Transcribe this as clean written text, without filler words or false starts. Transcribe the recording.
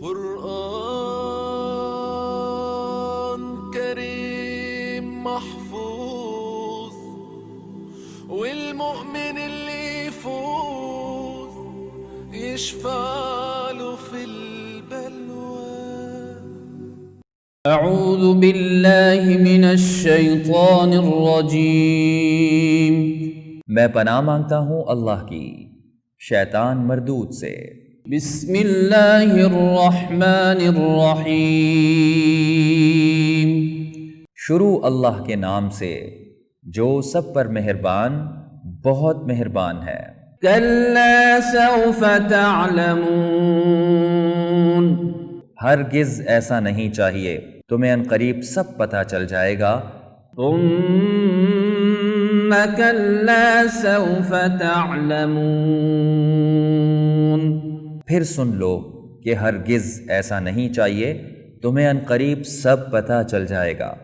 قرآن كريم محفوظ والمؤمن اللي يفوز يشفع له في البلوى. أعوذ بالله من الشैतान الरजीम। मैं पनाह मांगता हूँ अल्लाह की शैतान मरदूद से। बिस्मिल्लाहिर्रहमानिर्रहीम। शुरू अल्लाह के नाम से जो सब पर मेहरबान बहुत मेहरबान है। कल्ला सौफ तअलमून। हरगिज ऐसा नहीं चाहिए, तुम्हें अनकरीब सब पता चल जाएगा। सुम्म कल्ला सौफ तअलमून। फिर सुन लो कि हरगिज ऐसा नहीं चाहिए, तुम्हें अनकरीब सब पता चल जाएगा।